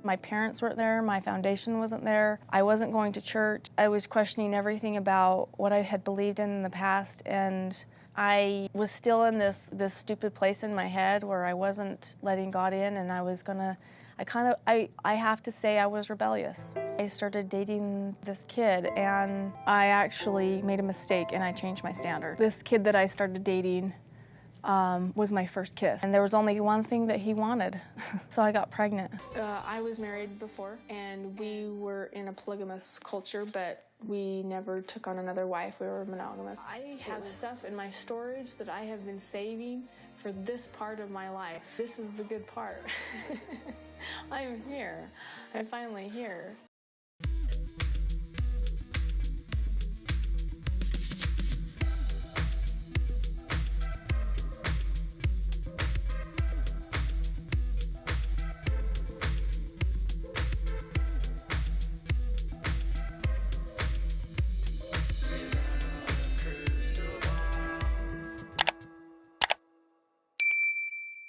My parents weren't there, my foundation wasn't there, I wasn't going to church. I was questioning everything about what I had believed in the past, and I was still in this stupid place in my head where I wasn't letting God in, and I have to say I was rebellious. I started dating this kid, and I actually made a mistake, and I changed my standard. This kid that I started dating was my first kiss, and there was only one thing that he wanted, so I got pregnant. I was married before, and we were in a polygamous culture, but we never took on another wife. We were monogamous. I have stuff in my storage that I have been saving for this part of my life. This is the good part. I'm here. I'm finally here.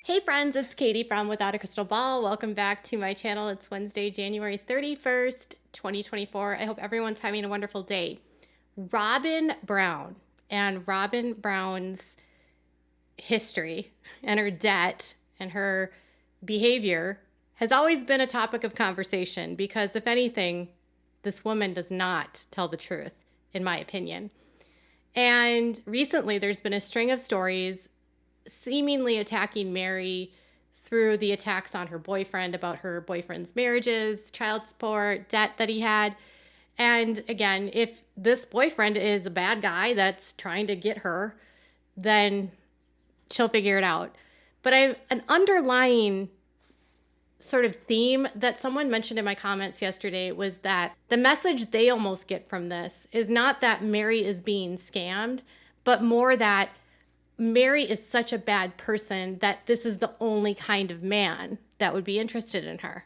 Hey friends, it's Katie from Without a Crystal Ball. Welcome back to my channel. It's Wednesday, January 31st, 2024. I hope everyone's having a wonderful day. Robyn Brown and Robyn Brown's history and her debt and her behavior has always been a topic of conversation because, if anything, this woman does not tell the truth, in my opinion. And recently there's been a string of stories seemingly attacking Mary through the attacks on her boyfriend about her boyfriend's marriages, child support, debt that he had. And again, if this boyfriend is a bad guy that's trying to get her, then she'll figure it out. But an underlying sort of theme that someone mentioned in my comments yesterday was that the message they almost get from this is not that Mary is being scammed, but more that Mary is such a bad person that this is the only kind of man that would be interested in her.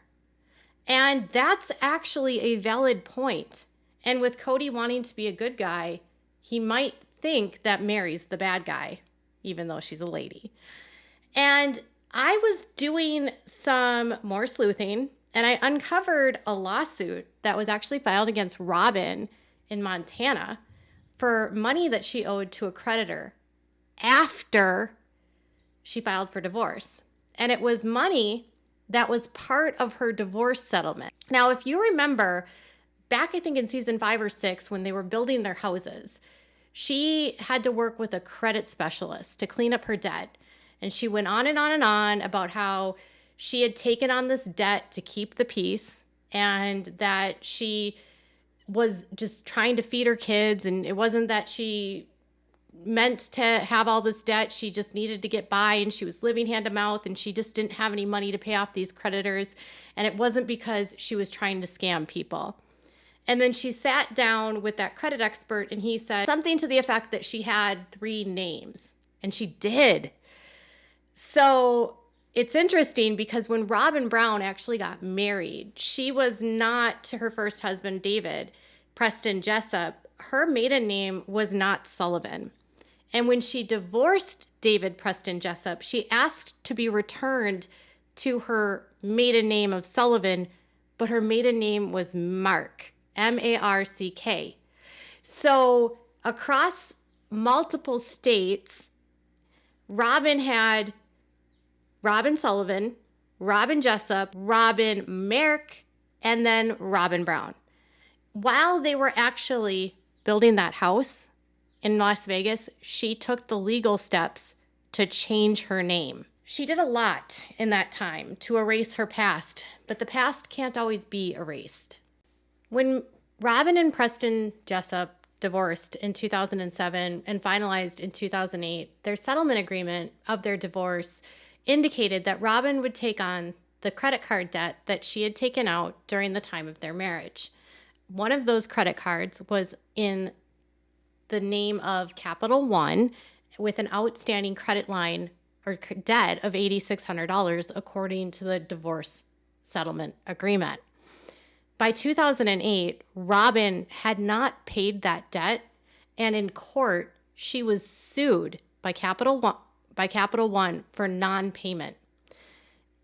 And that's actually a valid point. And with Kody wanting to be a good guy, he might think that Mary's the bad guy, even though she's a lady. And I was doing some more sleuthing, and I uncovered a lawsuit that was actually filed against Robyn in Montana for money that she owed to a creditor after she filed for divorce. And it was money that was part of her divorce settlement. Now, if you remember, back I think in season 5 or 6, when they were building their houses, she had to work with a credit specialist to clean up her debt. And she went on and on and on about how she had taken on this debt to keep the peace and that she was just trying to feed her kids. And it wasn't that she meant to have all this debt. She just needed to get by, and she was living hand to mouth, and she just didn't have any money to pay off these creditors. And it wasn't because she was trying to scam people. And then she sat down with that credit expert, and he said something to the effect that she had 3 names, and she did. So it's interesting because when Robyn Brown actually got married, she was not to her first husband, David Preston Jessup. Her maiden name was not Sullivan. And when she divorced David Preston Jessup, she asked to be returned to her maiden name of Sullivan, but her maiden name was Mark, M-A-R-C-K. So across multiple states, Robyn had Robyn Sullivan, Robyn Jessup, Robyn Merrick, and then Robyn Brown. While they were actually building that house in Las Vegas, she took the legal steps to change her name. She did a lot in that time to erase her past, but the past can't always be erased. When Robyn and Preston Jessup divorced in 2007 and finalized in 2008, their settlement agreement of their divorce indicated that Robyn would take on the credit card debt that she had taken out during the time of their marriage. One of those credit cards was in the name of Capital One with an outstanding credit line or debt of $8,600 according to the divorce settlement agreement. By 2008, Robyn had not paid that debt, and in court, she was sued by Capital One for non-payment.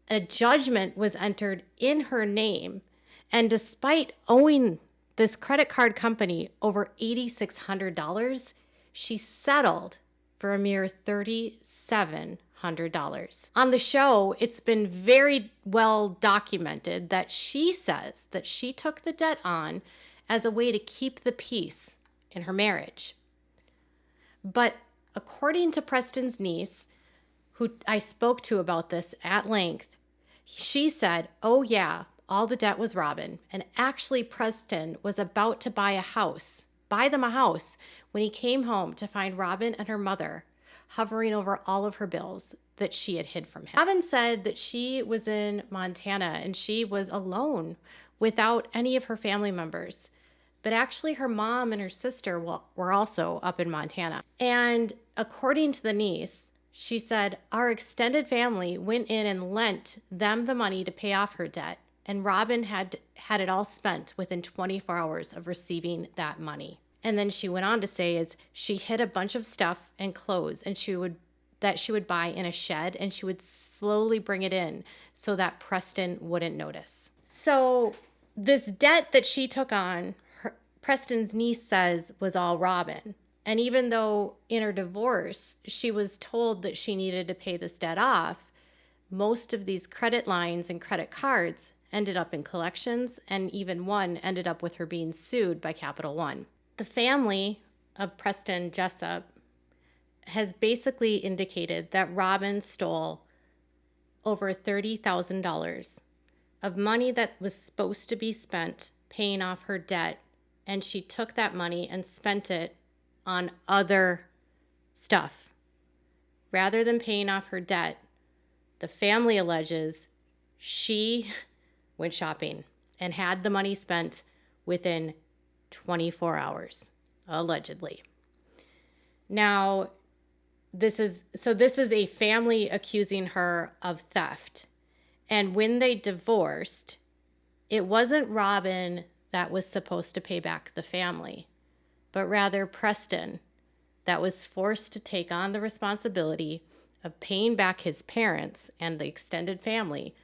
A judgment was entered in her name, and despite owing this credit card company over $8,600, she settled for a mere $3,700. On the show, it's been very well documented that she says that she took the debt on as a way to keep the peace in her marriage. But according to Preston's niece, who I spoke to about this at length, she said, oh yeah, all the debt was Robyn. And actually Preston was about to buy them a house when he came home to find Robyn and her mother hovering over all of her bills that she had hid from him. Robyn said that she was in Montana and she was alone without any of her family members. But actually her mom and her sister were also up in Montana. And according to the niece, she said, our extended family went in and lent them the money to pay off her debt. And Robyn had it all spent within 24 hours of receiving that money. And then she went on to say is she hid a bunch of stuff and clothes and she would buy in a shed, and she would slowly bring it in so that Preston wouldn't notice. So this debt that she took on, Preston's niece says was all Robyn. And even though in her divorce, she was told that she needed to pay this debt off, most of these credit lines and credit cards ended up in collections, and even one ended up with her being sued by Capital One. The family of Preston Jessup has basically indicated that Robyn stole over $30,000 of money that was supposed to be spent paying off her debt, and she took that money and spent it on other stuff. Rather than paying off her debt, the family alleges she went shopping and had the money spent within 24 hours, allegedly. Now, this is a family accusing her of theft. And when they divorced, it wasn't Robyn that was supposed to pay back the family, but rather Preston that was forced to take on the responsibility of paying back his parents and the extended family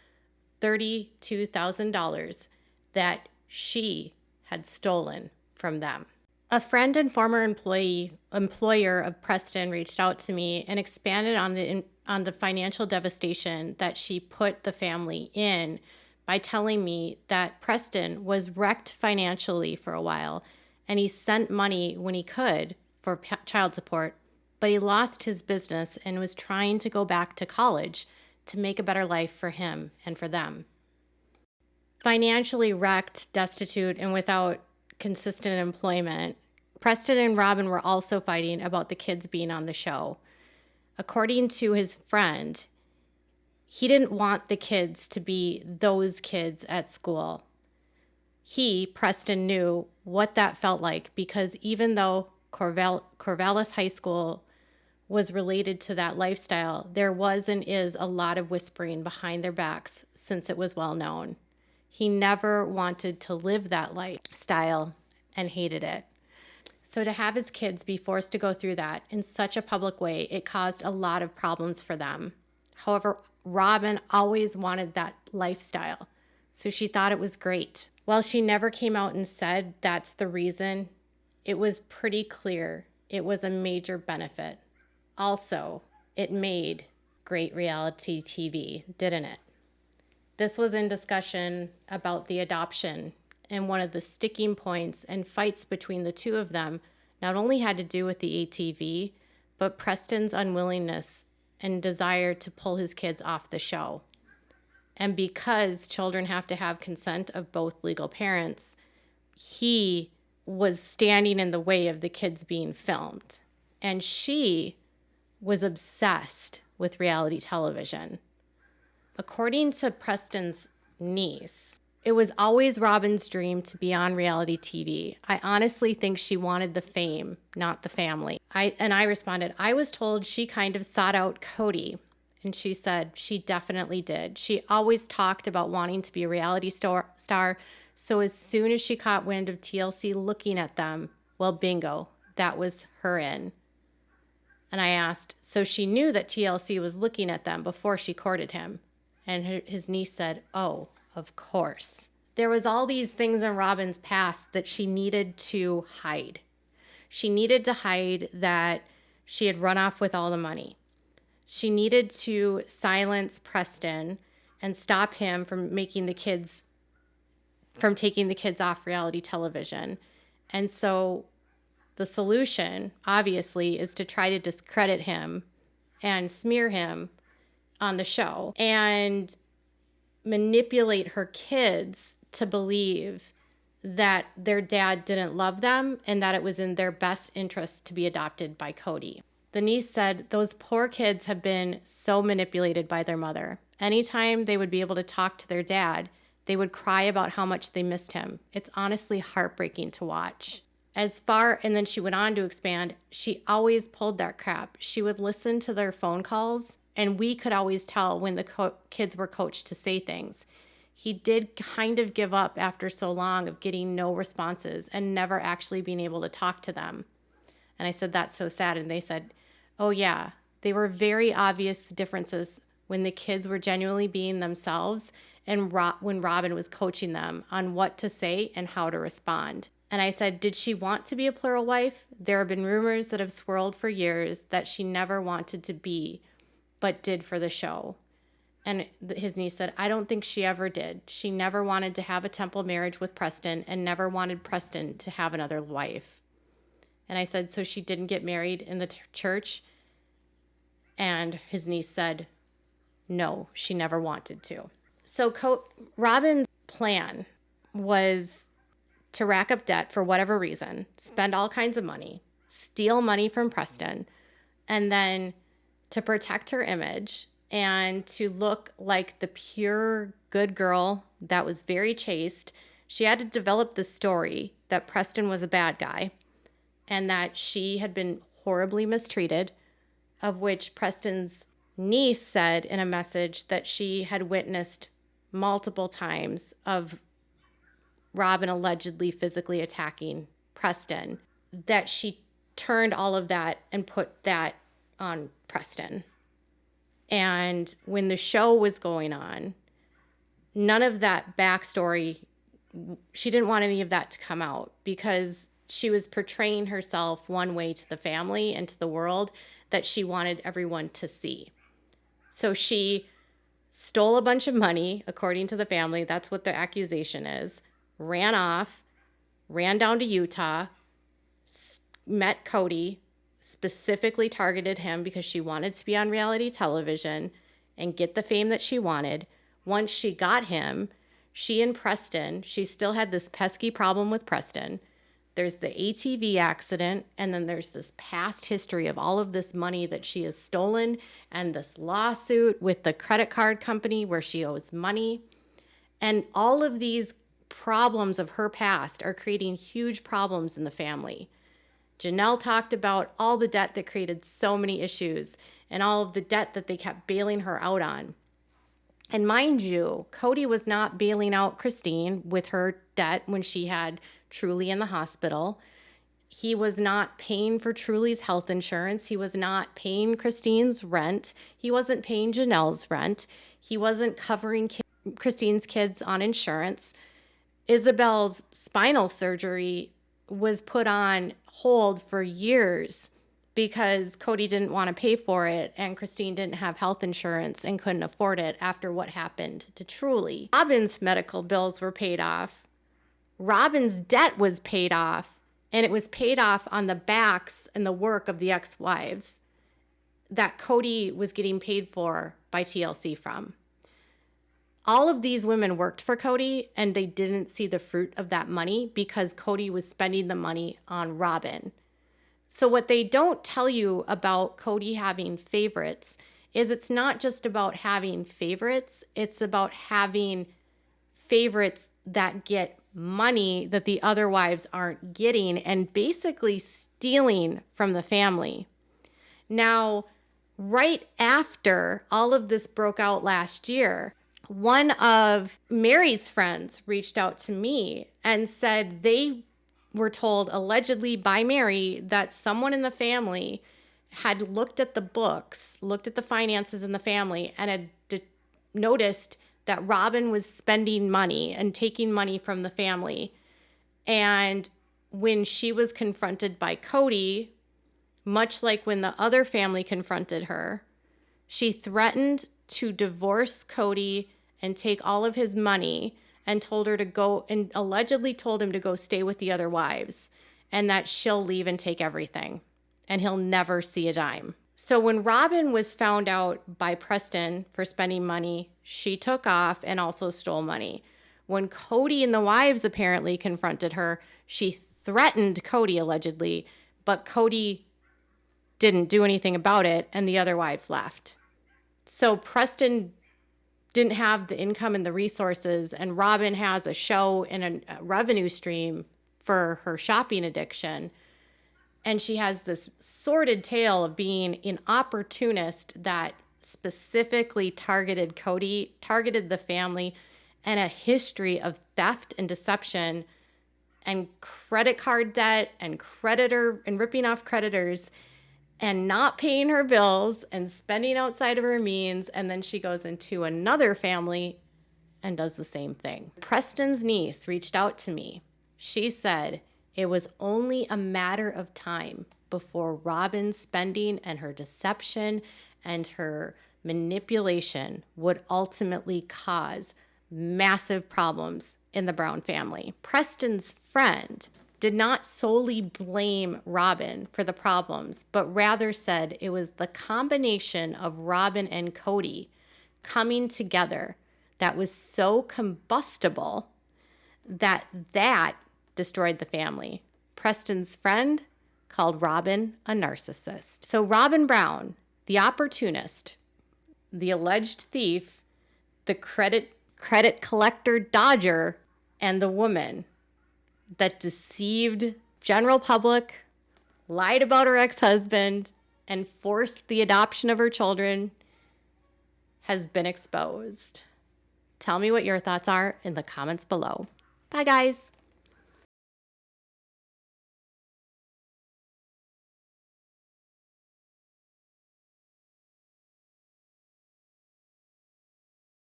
$32,000 that she had stolen from them. A friend and former employer of Preston reached out to me and expanded on the financial devastation that she put the family in by telling me that Preston was wrecked financially for a while, and he sent money when he could for child support, but he lost his business and was trying to go back to college to make a better life for him and for them. Financially wrecked, destitute, and without consistent employment, Preston and Robyn were also fighting about the kids being on the show. According to his friend, he didn't want the kids to be those kids at school. Preston, knew what that felt like, because even though Corvallis High School was related to that lifestyle, there was and is a lot of whispering behind their backs since it was well known. He never wanted to live that lifestyle and hated it. So to have his kids be forced to go through that in such a public way, it caused a lot of problems for them. However, Robyn always wanted that lifestyle, so she thought it was great. While she never came out and said that's the reason, it was pretty clear it was a major benefit. Also, it made great reality TV, didn't it? This was in discussion about the adoption, and one of the sticking points and fights between the two of them not only had to do with the ATV, but Preston's unwillingness and desire to pull his kids off the show. And because children have to have consent of both legal parents, he was standing in the way of the kids being filmed. And she was obsessed with reality television. According to Preston's niece, it was always Robyn's dream to be on reality TV. I honestly think she wanted the fame, not the family. I responded, I was told she kind of sought out Kody. And she said she definitely did. She always talked about wanting to be a reality star. So as soon as she caught wind of TLC looking at them, well, bingo, that was her in. And I asked, so she knew that TLC was looking at them before she courted him? And his niece said, "Oh, of course." There was all these things in Robyn's past that she needed to hide. She needed to hide that she had run off with all the money. She needed to silence Preston and stop him from taking the kids off reality television. And so the solution, obviously, is to try to discredit him and smear him on the show and manipulate her kids to believe that their dad didn't love them and that it was in their best interest to be adopted by Kody. The niece said those poor kids have been so manipulated by their mother. Anytime they would be able to talk to their dad, they would cry about how much they missed him. It's honestly heartbreaking to watch. And then she went on to expand, she always pulled that crap. She would listen to their phone calls, and we could always tell when the kids were coached to say things. He did kind of give up after so long of getting no responses and never actually being able to talk to them. And I said, that's so sad. And they said, oh yeah, they were very obvious differences when the kids were genuinely being themselves and when Robyn was coaching them on what to say and how to respond. And I said, did she want to be a plural wife? There have been rumors that have swirled for years that she never wanted to be, but did for the show. And his niece said, I don't think she ever did. She never wanted to have a temple marriage with Preston and never wanted Preston to have another wife. And I said, so she didn't get married in the church? And his niece said, no, she never wanted to. So Robyn's plan was to rack up debt for whatever reason, spend all kinds of money, steal money from Preston, and then to protect her image and to look like the pure good girl that was very chaste. She had to develop the story that Preston was a bad guy and that she had been horribly mistreated, of which Preston's niece said in a message that she had witnessed multiple times of Robyn allegedly physically attacking Preston, that she turned all of that and put that on Preston. And when the show was going on, none of that backstory, she didn't want any of that to come out because she was portraying herself one way to the family and to the world that she wanted everyone to see. So she stole a bunch of money, according to the family. That's what the accusation is. Ran off, ran down to Utah, met Kody, specifically targeted him because she wanted to be on reality television and get the fame that she wanted. Once she got him, she and Preston, she still had this pesky problem with Preston. There's the ATV accident, and then there's this past history of all of this money that she has stolen and this lawsuit with the credit card company where she owes money. And all of these problems of her past are creating huge problems in the family. Janelle talked about all the debt that created so many issues and all of the debt that they kept bailing her out on. And mind you, Kody was not bailing out Christine with her debt when she had Truly in the hospital. He was not paying for Truly's health insurance. He was not paying Christine's rent. He wasn't paying Janelle's rent. He wasn't covering Christine's kids on insurance. Isabel's spinal surgery was put on hold for years because Kody didn't want to pay for it and Christine didn't have health insurance and couldn't afford it after what happened to Truly. Robyn's medical bills were paid off. Robyn's debt was paid off, and it was paid off on the backs and the work of the ex-wives that Kody was getting paid for by TLC from. All of these women worked for Kody, and they didn't see the fruit of that money because Kody was spending the money on Robyn. So what they don't tell you about Kody having favorites is it's not just about having favorites, it's about having favorites that get money that the other wives aren't getting and basically stealing from the family. Now, right after all of this broke out last year, one of Mary's friends reached out to me and said they were told allegedly by Mary that someone in the family had looked at the books, looked at the finances in the family, and had noticed that Robyn was spending money and taking money from the family. And when she was confronted by Kody, much like when the other family confronted her, she threatened to divorce Kody and take all of his money, and told her to go, and allegedly told him to go stay with the other wives, and that she'll leave and take everything and he'll never see a dime. So when Robyn was found out by Preston for spending money, she took off and also stole money. When Kody and the wives apparently confronted her, she threatened Kody allegedly, but Kody didn't do anything about it and the other wives left. So Preston didn't have the income and the resources, and Robyn has a show and a revenue stream for her shopping addiction. And she has this sordid tale of being an opportunist that specifically targeted Kody, targeted the family, and a history of theft and deception and credit card debt and creditor and ripping off creditors and not paying her bills and spending outside of her means. And then she goes into another family and does the same thing. Preston's niece reached out to me. She said it was only a matter of time before Robyn's spending and her deception and her manipulation would ultimately cause massive problems in the Brown family. Preston's friend did not solely blame Robyn for the problems, but rather said it was the combination of Robyn and Kody coming together that was so combustible that destroyed the family. Preston's friend called Robyn a narcissist. So Robyn Brown, the opportunist, the alleged thief, the credit collector dodger, and the woman that deceived general public, lied about her ex-husband, and forced the adoption of her children, has been exposed. Tell me what your thoughts are in the comments below. Bye, guys.